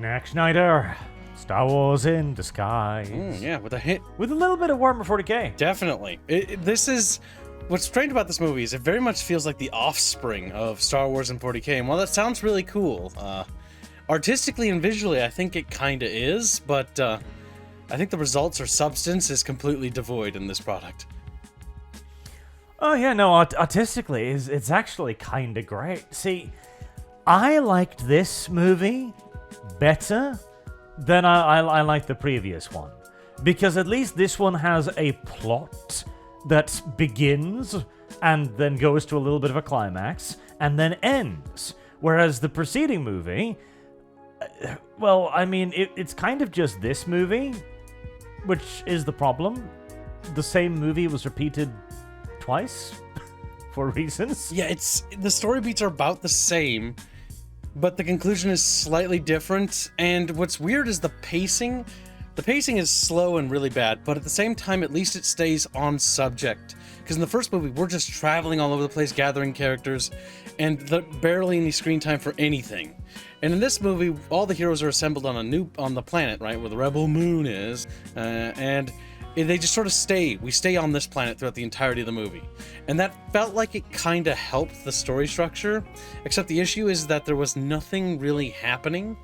Zack Snyder, Star Wars in disguise. Yeah, with a hit. With a little bit of Warhammer 40k. Definitely. This is... What's strange about this movie is it very much feels like the offspring of Star Wars and 40k. And while that sounds really cool, artistically and visually, I think it kinda is, but I think the results or substance is completely devoid in this product. Oh yeah, no, artistically, it's actually kinda great. See, I liked this movie better than I liked the previous one. Because at least this one has a plot that begins and then goes to a little bit of a climax and then ends. Whereas the preceding movie, well, I mean, it's kind of just this movie, which is the problem. The same movie was repeated twice for reasons. Yeah, the story beats are about the same, but the conclusion is slightly different. And what's weird is the pacing. The pacing is slow and really bad, but at the same time, at least it stays on subject. Because in the first movie, we're just traveling all over the place, gathering characters, and barely any screen time for anything. And in this movie, all the heroes are assembled on the planet, right, where the rebel moon is, and they just sort of stay. We stay on this planet throughout the entirety of the movie. And that felt like it kind of helped the story structure, except the issue is that there was nothing really happening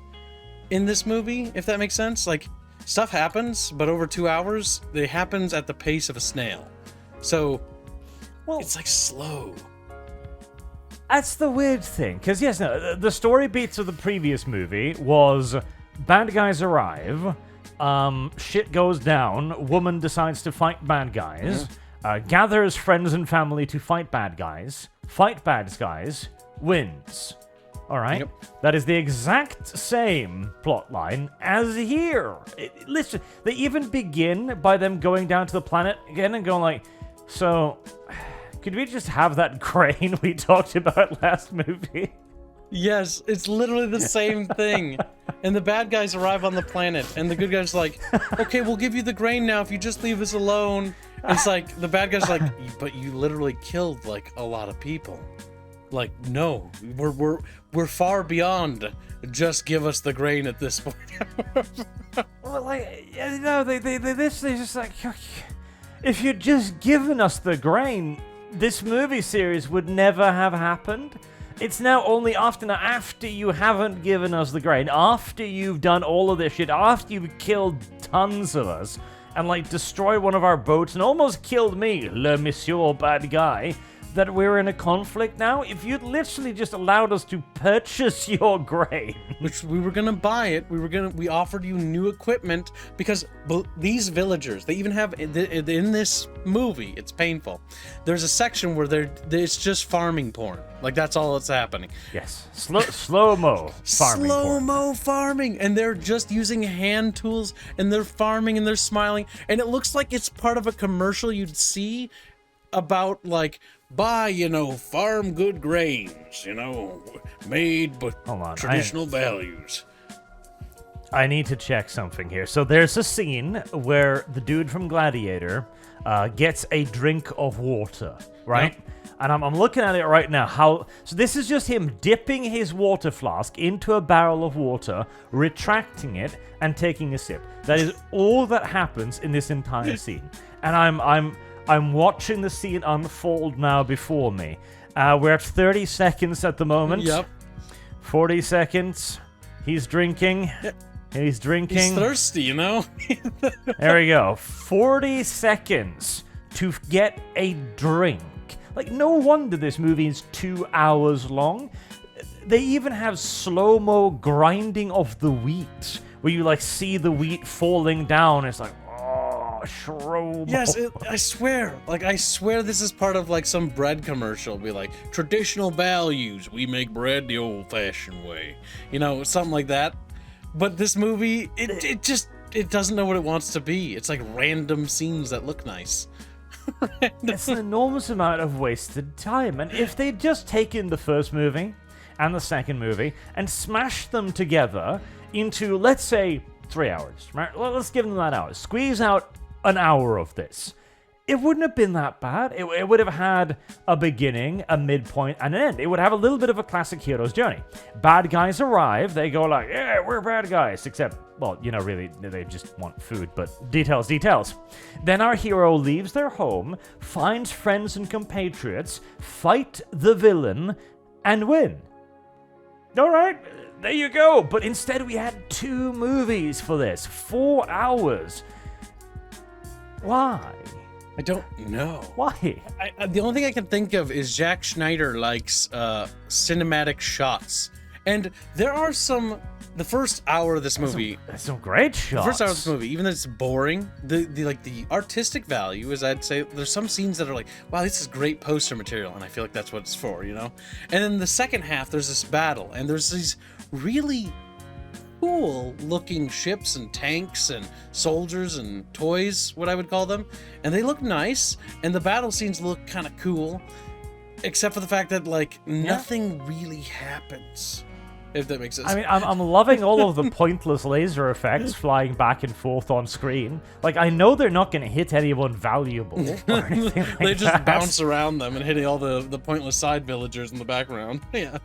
in this movie, if that makes sense. Like, stuff happens, but over 2 hours, it happens at the pace of a snail. So, well, it's like slow. That's the weird thing, because yes, no, the story beats of the previous movie was bad guys arrive, shit goes down, woman decides to fight bad guys, gathers friends and family to fight bad guys, wins. Alright? Yep. That is the exact same plotline as here. Listen, they even begin by them going down to the planet again and going like, so, could we just have that grain we talked about last movie? Yes, it's literally the same thing. And the bad guys arrive on the planet, and the good guys are like, okay, we'll give you the grain now if you just leave us alone. It's like, the bad guys are like, but you literally killed, like, a lot of people. Like, no, we're far beyond just give us the grain at this point. Well, like, you know, they just like, if you'd just given us the grain, this movie series would never have happened. It's now only after you haven't given us the grain, after you've done all of this shit, after you've killed tons of us, and like destroyed one of our boats and almost killed me, le monsieur bad guy, that we're in a conflict now. If you'd literally just allowed us to purchase your grain, which we were gonna buy it, we offered you new equipment because these villagers, they even have in this movie, it's painful. There's a section where it's just farming porn. Like that's all that's happening. Yes, slow-mo farming. Slow-mo farming, and they're just using hand tools, and they're farming, and they're smiling, and it looks like it's part of a commercial you'd see about like, buy, farm good grains, made with traditional values. I need to check something here. So there's a scene where the dude from Gladiator gets a drink of water, right? Yep. And I'm looking at it right now. So this is just him dipping his water flask into a barrel of water, retracting it, and taking a sip. That is all that happens in this entire scene. And I'm watching the scene unfold now before me. We're at 30 seconds at the moment. Yep. 40 seconds. He's drinking. He's drinking. He's thirsty, There we go. 40 seconds to get a drink. Like, no wonder this movie is 2 hours long. They even have slow-mo grinding of the wheat, where you, like, see the wheat falling down. It's like, Shromo. Yes, I swear this is part of like some bread commercial. Be like, traditional values, we make bread the old-fashioned way, something like that. But this movie, it doesn't know what it wants to be. It's like random scenes that look nice. It's an enormous amount of wasted time. And if they'd just taken the first movie and the second movie and smashed them together into, let's say, 3 hours, right? Let's give them that hour. Squeeze out an hour of this. it wouldn't have been that bad. It would have had a beginning, a midpoint, and an end. It would have a little bit of a classic hero's journey. Bad guys arrive, they go like, yeah, we're bad guys, except, well, really, they just want food, but details. Then our hero leaves their home, finds friends and compatriots, fight the villain, and win. Alright, there you go. But instead we had 2 movies for this. 4 hours. Why? I don't know. Why? The only thing I can think of is Zack Snyder likes cinematic shots. And there are some... The first hour of this movie... There's some great shots. The first hour of this movie, even though it's boring, the artistic value is, I'd say, there's some scenes that are like, wow, this is great poster material, and I feel like that's what it's for, And then the second half, there's this battle, and there's these really cool-looking ships and tanks and soldiers and toys, what I would call them, and they look nice, and the battle scenes look kind of cool, except for the fact that, nothing really happens. If that makes sense. I mean, I'm loving all of the pointless laser effects flying back and forth on screen. I know they're not going to hit anyone valuable or anything like They just that. bounce around them and hitting all the pointless side villagers in the background. Yeah.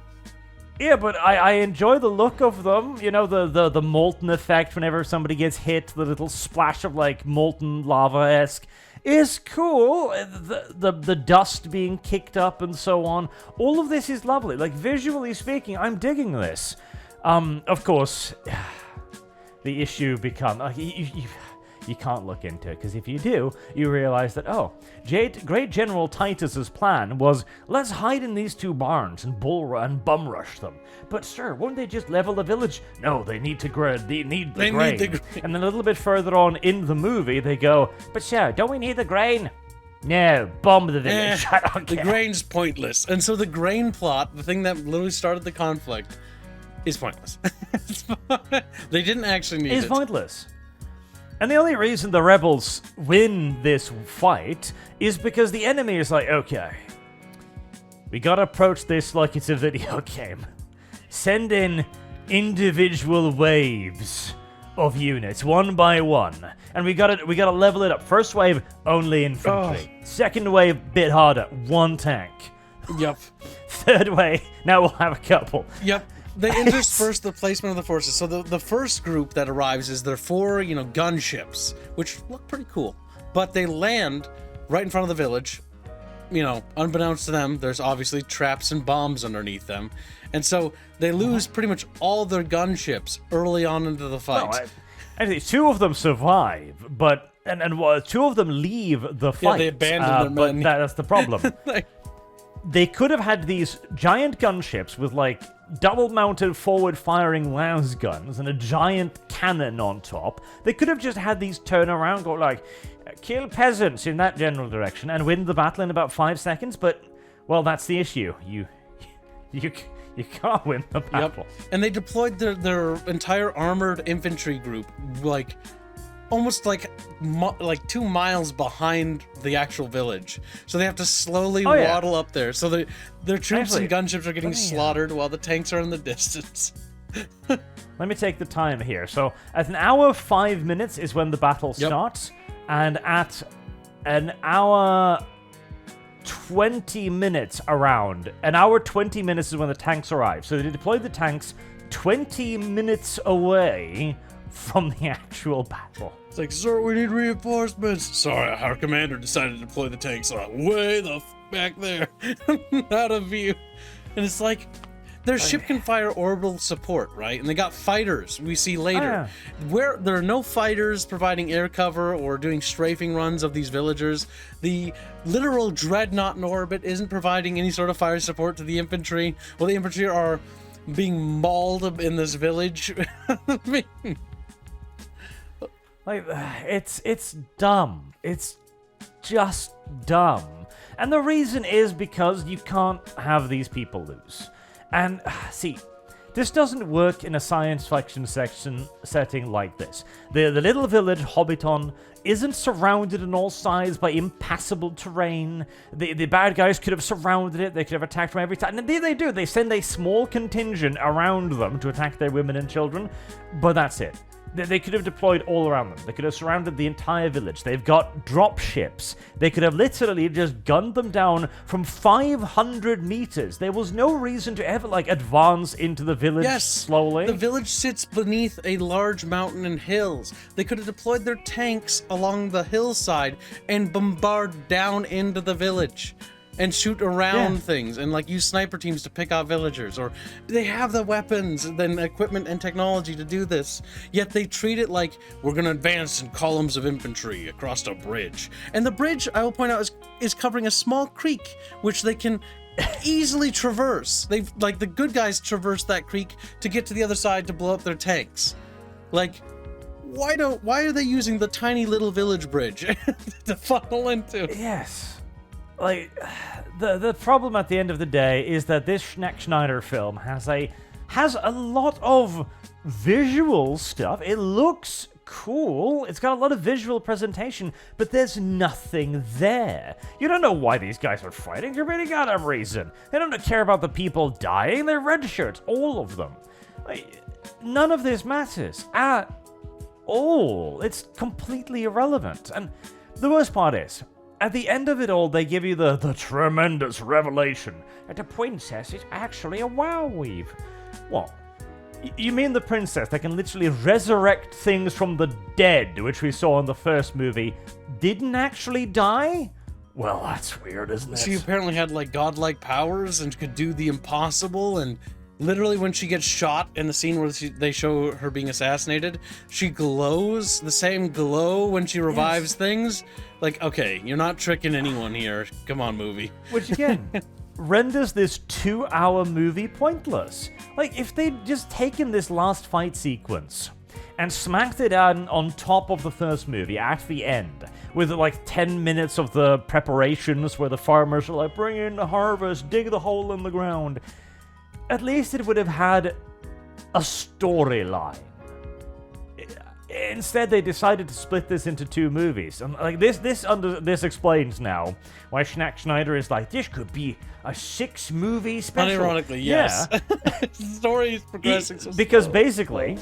Yeah, but I enjoy the look of them. The molten effect whenever somebody gets hit, the little splash of, molten lava-esque. Is cool. The dust being kicked up and so on. All of this is lovely. Visually speaking, I'm digging this. Of course, the issue becomes you can't look into it, because if you do, you realize that Great General Titus's plan was, let's hide in these 2 barns and bum rush them. But sir, won't they just level the village? No, they need to grain. They need the grain. And then a little bit further on in the movie, they go, but sir, don't we need the grain? No, bomb the village. I don't care. The grain's pointless. And so the grain plot, the thing that literally started the conflict, is pointless. They didn't actually need it. It's pointless. And the only reason the rebels win this fight is because the enemy is like, okay, we gotta approach this like it's a video game. Send in individual waves of units, one by one. And we gotta level it up. First wave, only infantry. Second wave, bit harder, 1 tank. Yep. Third wave, now we'll have a couple. Yep. They intersperse the placement of the forces. So the first group that arrives is their 4, gunships, which look pretty cool. But they land right in front of the village. Unbeknownst to them, there's obviously traps and bombs underneath them. And so they lose pretty much all their gunships early on into the fight. No, actually, 2 of them survive, but... And 2 of them leave the fight. Yeah, they abandon their men. But that's the problem. They could have had these giant gunships with, double-mounted forward-firing las guns and a giant cannon on top. They could have just had these turn around, go kill peasants in that general direction and win the battle in about 5 seconds, but, well, that's the issue. You can't win the battle. Yep. And they deployed their entire armored infantry group, almost 2 miles behind the actual village. So they have to slowly waddle up there. So their troops and gunships are getting slaughtered while the tanks are in the distance. Let me take the time here. So at 1 hour 5 minutes is when the battle starts. And at 1 hour 20 minutes around, 1 hour 20 minutes is when the tanks arrive. So they deployed the tanks 20 minutes away from the actual battle. It's sir, we need reinforcements. Sorry, our commander decided to deploy the tanks way the back there. Out of view. And it's their ship can fire orbital support, right? And they got fighters we see later. Where there are no fighters providing air cover or doing strafing runs of these villagers. The literal dreadnought in orbit isn't providing any sort of fire support to the infantry. Well, the infantry are being mauled in this village. It's dumb. It's just dumb. And the reason is because you can't have these people lose. And, see, this doesn't work in a science fiction setting like this. The little village, Hobbiton, isn't surrounded on all sides by impassable terrain. The bad guys could have surrounded it. They could have attacked from every side. And they do. They send a small contingent around them to attack their women and children. But that's it. They could have deployed all around them. They could have surrounded the entire village. They've got drop ships. They could have literally just gunned them down from 500 meters. There was no reason to ever, advance into the village slowly. The village sits beneath a large mountain and hills. They could have deployed their tanks along the hillside and bombard down into the village. And shoot around things and use sniper teams to pick out villagers, or they have the weapons and then equipment and technology to do this, yet they treat it like we're gonna advance in columns of infantry across a bridge. And the bridge, I will point out, is covering a small creek which they can easily traverse. The good guys traverse that creek to get to the other side to blow up their tanks. Why are they using the tiny little village bridge to funnel into? Yes. The problem at the end of the day is that this Zack Snyder film has a lot of visual stuff. It looks cool. It's got a lot of visual presentation, but there's nothing there. You don't know why these guys are fighting. You really got a reason. They don't care about the people dying. They're red shirts, all of them. None of this matters at all. It's completely irrelevant. And the worst part is, at the end of it all, they give you the tremendous revelation that the princess is actually a wow-weave. What? You mean the princess that can literally resurrect things from the dead, which we saw in the first movie, didn't actually die? Well, that's weird, isn't it? She apparently had godlike powers and could do the impossible, and literally when she gets shot in the scene where they show her being assassinated, she glows the same glow when she revives things. Okay, you're not tricking anyone here. Come on, movie. Which again renders this 2-hour movie pointless. If they'd just taken this last fight sequence and smacked it on top of the first movie at the end, with 10 minutes of the preparations where the farmers are bring in the harvest, dig the hole in the ground, at least it would have had a storyline. Instead, they decided to split this into 2 movies. And this explains now why Zack Snyder is this could be a 6-movie special. Unironically, yes. Yeah. The story is progressing so because slow. Basically,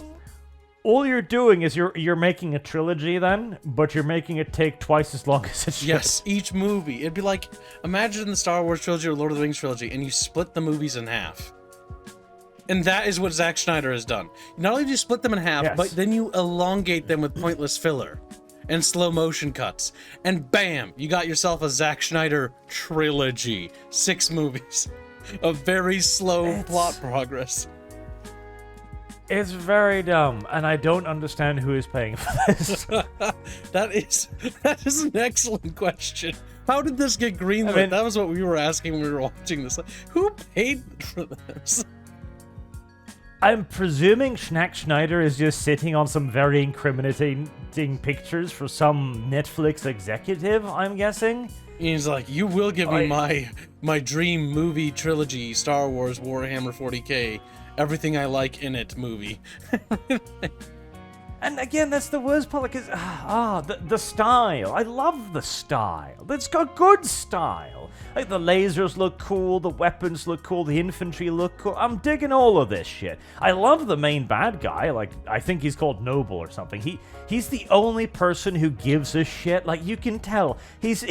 all you're doing is you're making a trilogy then, but you're making it take twice as long as it should. Yes, each movie. It'd be imagine the Star Wars trilogy or Lord of the Rings trilogy, and you split the movies in half. And that is what Zack Snyder has done. Not only do you split them in half, but then you elongate them with pointless filler and slow motion cuts. And bam, you got yourself a Zack Snyder trilogy. 6 movies of very slow plot progress. It's very dumb, and I don't understand who is paying for this. That is an excellent question. How did this get greenlit? That was what we were asking when we were watching this. Who paid for this? I'm presuming Zack Snyder is just sitting on some very incriminating pictures for some Netflix executive, I'm guessing. He's you will give me my dream movie trilogy, Star Wars, Warhammer 40K, everything I like in it movie. And again, that's the worst part, because the style. I love the style. It's got good style. The lasers look cool, the weapons look cool, the infantry look cool. I'm digging all of this shit. I love the main bad guy. I think he's called Noble or something. He's the only person who gives a shit. You can tell he's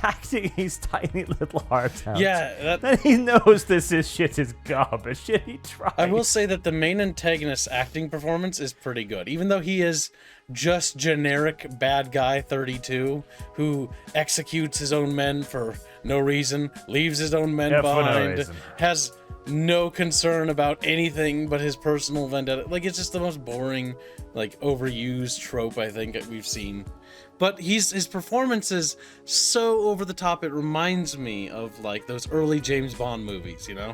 acting his tiny little heart out. Yeah, and he knows this shit is garbage. Shit, he tried. I will say that the main antagonist's acting performance is pretty good, even though he is just generic bad guy 32 who executes his own men for no reason, leaves his own men behind, has no concern about anything but his personal vendetta. It's just the most boring, overused trope I think that we've seen. But his performance is so over the top. It reminds me of those early James Bond movies, you know?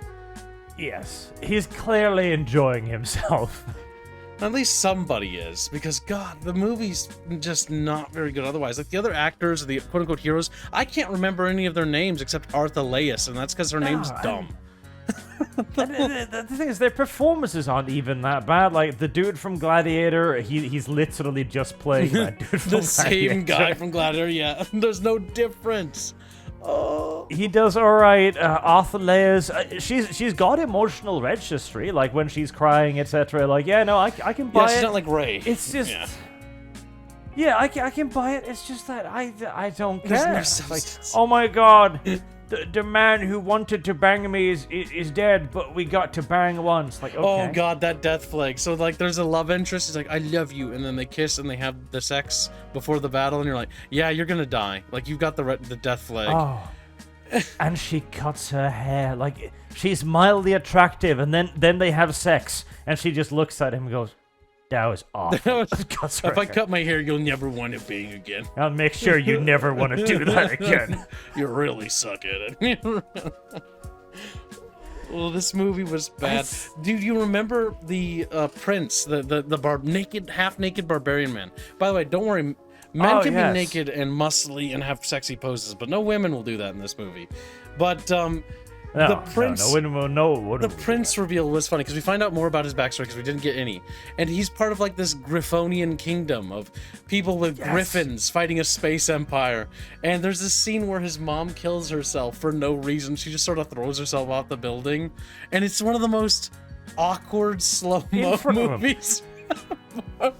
Yes, he's clearly enjoying himself. At least somebody is, because God, the movie's just not very good otherwise. The other actors, the quote-unquote heroes, I can't remember any of their names except Arthur Leis, and that's because her name's dumb. The thing is, their performances aren't even that bad. The dude from Gladiator, he's literally just playing that dude from the Gladiator. Same guy from Gladiator, yeah. There's no difference. He does all right. Arthur Layers, she's got emotional registry, like when she's crying, etc. Like, yeah, no, I can buy it. Yeah, she's not like Ray. It's just, yeah, I can buy it. It's just that I don't care. There's no It's like, substance. oh my god, the man who wanted to bang me is dead, but we got to bang once. Like, okay. Oh god, that death flag. So like, there's a love interest. He's like, I love you, and then they kiss and they have the sex before the battle, and you're like, yeah, you're gonna die. Like, you've got the death flag. Oh. And she cuts her hair. Like, she's mildly attractive, and then they have sex, and she just looks at him and goes, that was awful. Cuts her If I hair. c my hair, you'll never want to bang again. I'll make sure you never want to do that again. You really suck at it. Well, this movie was bad. Dude, you remember the prince, the half-naked barbarian man? By the way, don't worry. Men can be naked and muscly and have sexy poses, but no women will do that in this movie. But the prince, the prince reveal was funny because we find out more about his backstory because we didn't get any, and he's part of like this Griffonian kingdom of people with griffins fighting a space empire. And there's this scene where his mom kills herself for no reason. She just sort of throws herself off the building, and it's one of the most awkward slow-mo movies.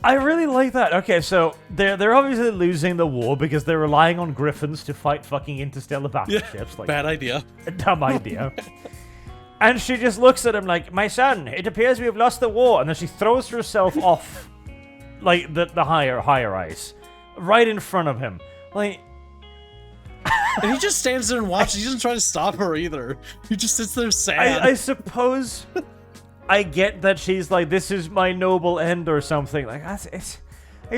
I really like that. Okay, so they're obviously losing the war because they're relying on griffins to fight fucking interstellar battleships. Like, bad idea. A dumb idea. And she just looks at him like, my son, it appears we have lost the war. And then she throws herself off, like, the higher ice. Right in front of him. Like... And he just stands there and watches. He doesn't try to stop her either. He just sits there sad. I suppose... I get that she's like, this is my noble end or something. Like, it's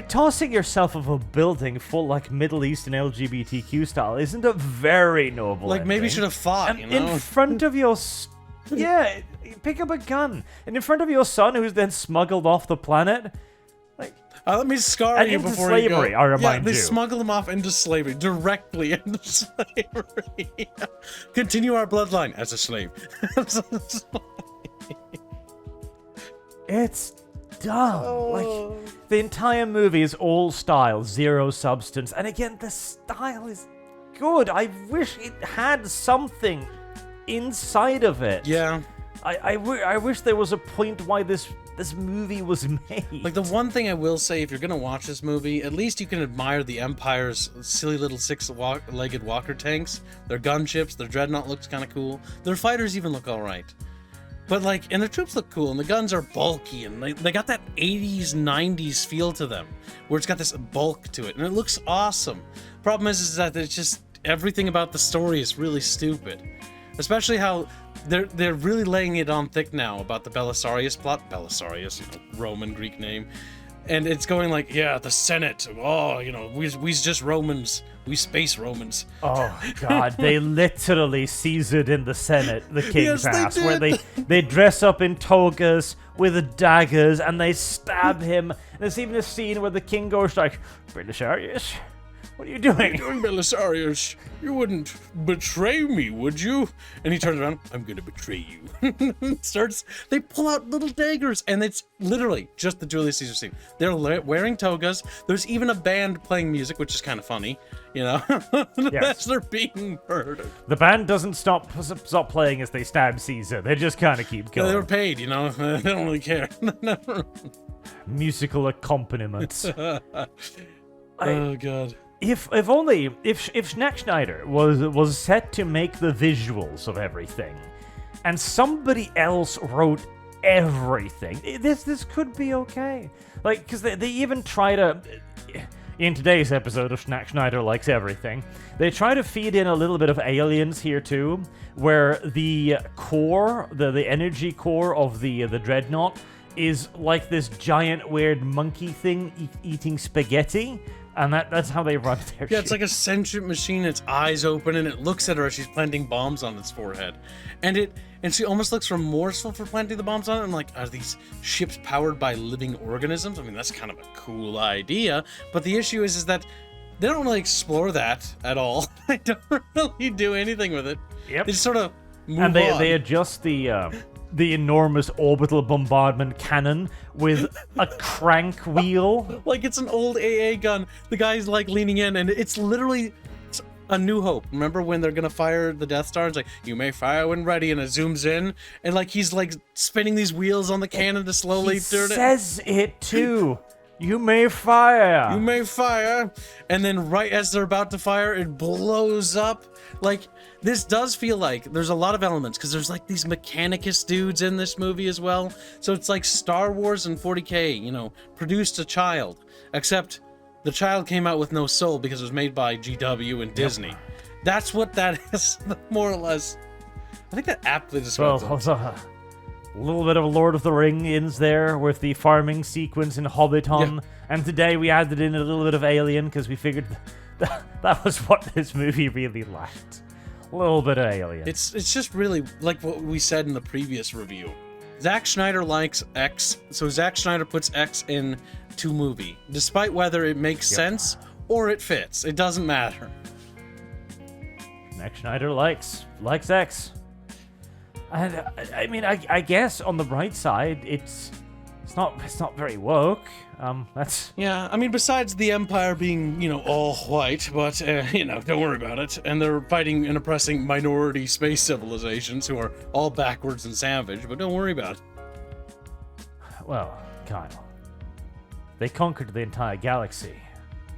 tossing yourself off a building full, like, Middle Eastern LGBTQ style isn't a very noble like, maybe ending. you should have fought, And you know? in front of your... yeah, pick up a gun. And in front of your son, who's then smuggled off the planet. Like... let me scar and you into before slavery, you go. I remind they you. smuggle him off into slavery. Directly into slavery. Continue our bloodline as a slave. It's dumb. Like, the entire movie is all style, zero substance. And again, the style is good. I wish it had something inside of it. Yeah. I wish there was a point why this movie was made. Like, the one thing I will say, if you're gonna watch this movie, at least you can admire the Empire's silly little six-legged walker tanks. Their gunships, their dreadnought looks kind of cool. Their fighters even look alright. But, like, and the troops look cool, and the guns are bulky, and they got that 80s, 90s feel to them, where it's got this bulk to it, and it looks awesome. Problem is that it's just, everything about the story is really stupid. Especially how they're really laying it on thick now about the Belisarius plot. Belisarius, you know, Roman Greek name. And it's going like, yeah, the Senate. Oh, you know, we's just Romans. We space Romans. Oh, God. They literally Caesared in the Senate, the king's Yes, they house, where did. they dress up in togas with daggers and they stab him. And there's even a scene where the king goes like, Belisarius, what are you doing? Doing Belisarius, you wouldn't betray me, would you? And he turns around, I'm gonna betray you. They pull out little daggers, and it's literally just the Julius Caesar scene. They're wearing togas. There's even a band playing music, which is kind of funny, you know, as they're being murdered. The band doesn't stop playing as they stab Caesar. They just kind of keep going. They were paid, you know, they don't really care. Musical accompaniments. Oh, God. If Zack Snyder was set to make the visuals of everything, and somebody else wrote everything, this could be okay. Like, because they even try to, in today's episode of Zack Snyder Likes Everything, they try to feed in a little bit of Aliens here too, where the core, the energy core of the Dreadnought is like this giant weird monkey thing eating spaghetti. And that's how they run their shit. Yeah, it's like a sentient machine, its eyes open, and it looks at her as she's planting bombs on its forehead. And she almost looks remorseful for planting the bombs on it. I'm like, are these ships powered by living organisms? I mean, that's kind of a cool idea. But the issue is that they don't really explore that at all. They don't really do anything with it. Yep. They just sort of move and on. they adjust the enormous orbital bombardment cannon with a crank wheel. Like it's an old AA gun. The guy's like leaning in, and it's literally A New Hope. Remember when they're gonna fire the Death Star? It's like, you may fire when ready, and it zooms in, and like he's like spinning these wheels on the cannon to slowly turn it. He says it too. You may fire. You may fire. And then right as they're about to fire, it blows up. Like, this does feel like there's a lot of elements, because there's like these Mechanicus dudes in this movie as well. So it's like Star Wars and 40K, you know, produced a child. Except the child came out with no soul because it was made by GW and Disney. Yep. That's what that is, more or less. I think that aptly describes it. A little bit of Lord of the Rings there with the farming sequence in Hobbiton. Yeah. And today we added in a little bit of Alien because we figured that was what this movie really lacked. A little bit of Alien. It's just really like what we said in the previous review. Zack Snyder likes X, so Zack Snyder puts X into movie, despite whether it makes sense or it fits. It doesn't matter. Zack Snyder likes X. And I mean, I guess on the bright side, it's not very woke. That's yeah. I mean, besides the Empire being, you know, all white, but you know, don't worry about it. And they're fighting and oppressing minority space civilizations who are all backwards and savage. But don't worry about it. Well, Kyle, they conquered the entire galaxy.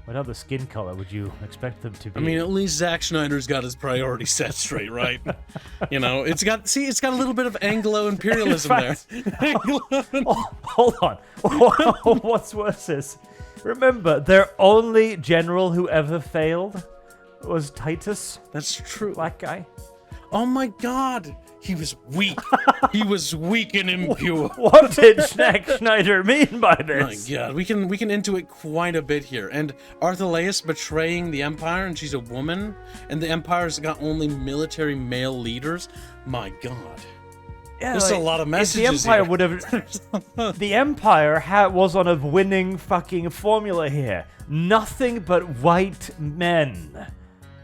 What other skin color would you expect them to be? I mean, at least Zack Snyder's got his priorities set straight, right? You know, it's got a little bit of Anglo-imperialism there. Hold on. What's worse is, remember, their only general who ever failed was Titus. That's true. Black guy. Oh my God. He was weak. He was weak and impure. What did Zack Snyder mean by this? My God, we can intuit quite a bit here. And Artheleus betraying the Empire, and she's a woman, and the Empire's got only military male leaders. My God, yeah, there's a lot of messages. The Empire would have. The Empire was on a winning fucking formula here. Nothing but white men.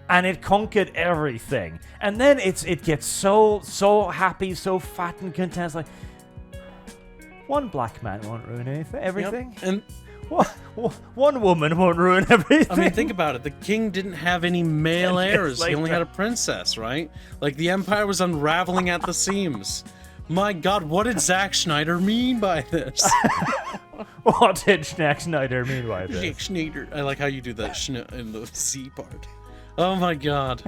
And it conquered everything. And then it gets so happy, so fat and content. It's like, one black man won't ruin everything. Yep. And one woman won't ruin everything. I mean, think about it. The king didn't have any male heirs. He only had a princess, right? Like, the Empire was unraveling at the seams. My God, what did Zack Snyder mean by this? What did Zack Snyder mean by this? Zack Snyder. I like how you do that in the C part. Oh my God.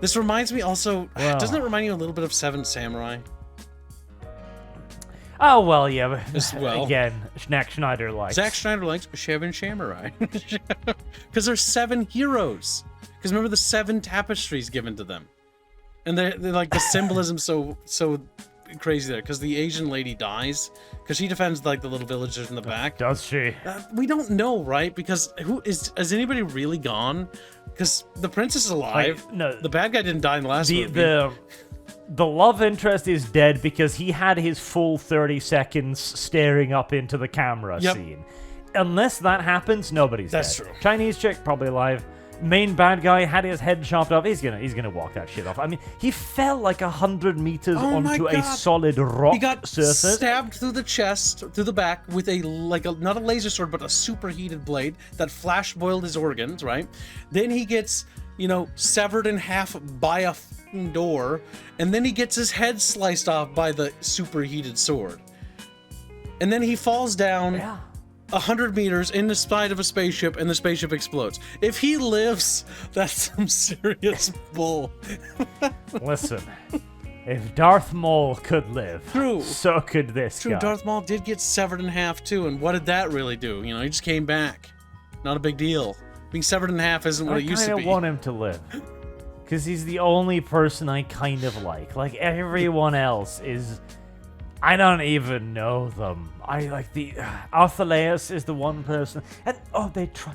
This reminds me also, doesn't it remind you a little bit of Seven Samurai? Oh, well, yeah. As well. Again, Zack Snyder likes. Zack Snyder likes Seven Samurai. Because there's 7 heroes. Because remember the 7 tapestries given to them. And they're like the symbolism so crazy there, because the Asian lady dies because she defends like the little villagers in the back. Does she? We don't know, right? Because has anybody really gone? Because the princess is alive. No, the bad guy didn't die in the last movie. The love interest is dead because he had his full 30 seconds staring up into the camera scene. Unless that happens, nobody's dead. That's true. Chinese chick probably alive. Main bad guy had his head chopped off. He's gonna walk that shit off. I mean, he fell like 100 meters onto a solid rock surface. He got stabbed through the chest, through the back, with not a laser sword, but a superheated blade that flash boiled his organs. Right? Then he gets, severed in half by a door, and then he gets his head sliced off by the superheated sword. And then he falls down. Yeah. 100 meters in the side of a spaceship, and the spaceship explodes. If he lives, that's some serious bull. Listen, if Darth Maul could live, so could this guy. Darth Maul did get severed in half too, and what did that really do? He just came back. Not a big deal. Being severed in half isn't what it used to be. I kind of want him to live, because he's the only person I kind of like. Like, everyone else is... I don't even know them. I like the... Artheleus is the one person... And, they try...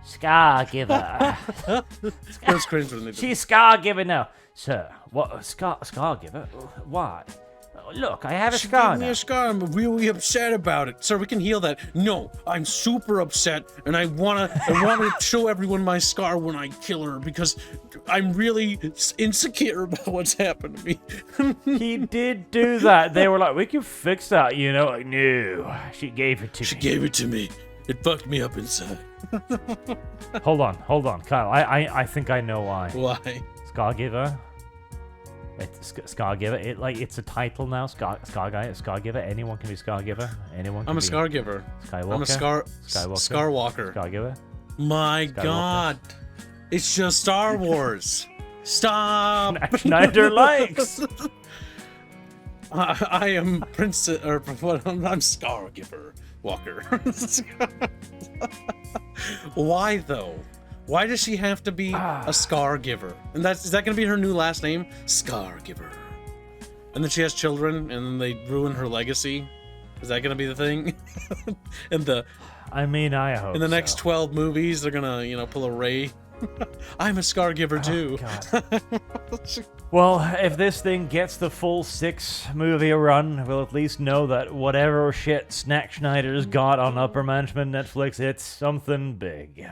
Scar-giver. That's cringe when they do. She's Scar-giver now. Sir, what? Scar-giver? Why? Look, I have a scar now. She gave me a scar. I'm really upset about it. Sir, we can heal that. No, I'm super upset, and I wanna show everyone my scar when I kill her, because I'm really insecure about what's happened to me. He did do that. They were like, we can fix that, Like, no, she gave it to me. She gave it to me. It fucked me up inside. Hold on, Kyle. I think I know why. Why? Scargiver. It's Scargiver. It's a title now. Scargiver. Anyone can be Scargiver. Anyone. I'm a Scargiver. Skywalker. I'm a Scarwalker. Scargiver. My God, it's just Star Wars. Stop. Schneider likes. I am Princess, or what? I'm Scargiver Walker. Why though? Why does she have to be a Scar Giver? And is that going to be her new last name? Scar Giver. And then she has children, and then they ruin her legacy. Is that going to be the thing? I hope. In the next 12 movies, they're gonna, pull a Rey. I'm a Scar Giver too. Well, if this thing gets the full 6-movie run, we'll at least know that whatever shit Zack Snyder's got on upper management Netflix, it's something big.